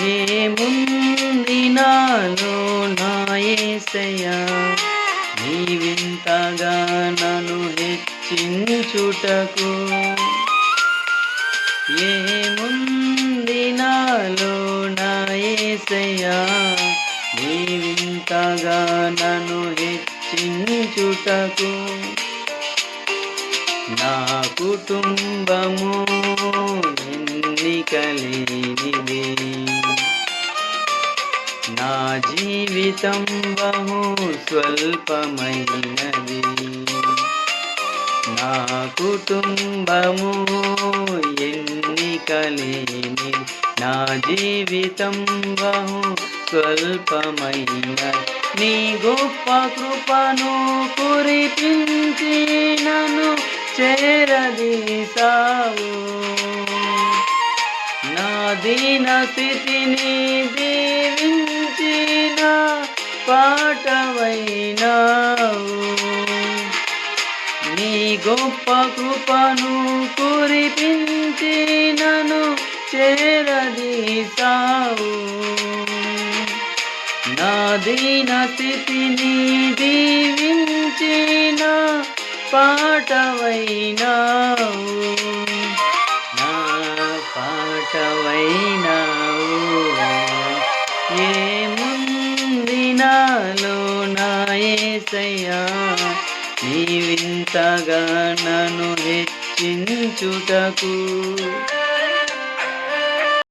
ఏముంది నాలో నా యేసయ్యా, నీవింతగా నన్ను హెచ్చించుటకు. ఏముంది నాలో నా యేసయ్యా, నీవింతగా నన్ను హెచ్చించుటకు. నా కుటుంబము ఎన్నికలేనిది, నా జీవితం బహు స్వల్పమైనది. నా కుటుంబము ఎన్నికలేనిది, నా జీవితం బహు స్వల్పమైనది. నీ గొప్ప కృపను కురిపించి నన్ను చేరదీసావు. నా దీన స్థితిని దీవించిన పాటవైనావు. నీ గొప్ప కృపను కురిపించి నన్ను చేరదీసావు. నా దీన స్థితిని దీవించిన పాటవైనావు, నా పాటవైనావు. ఏముంది నాలో నా యేసయ్యా, నీవింతగా నన్ను హెచ్చించుటకు.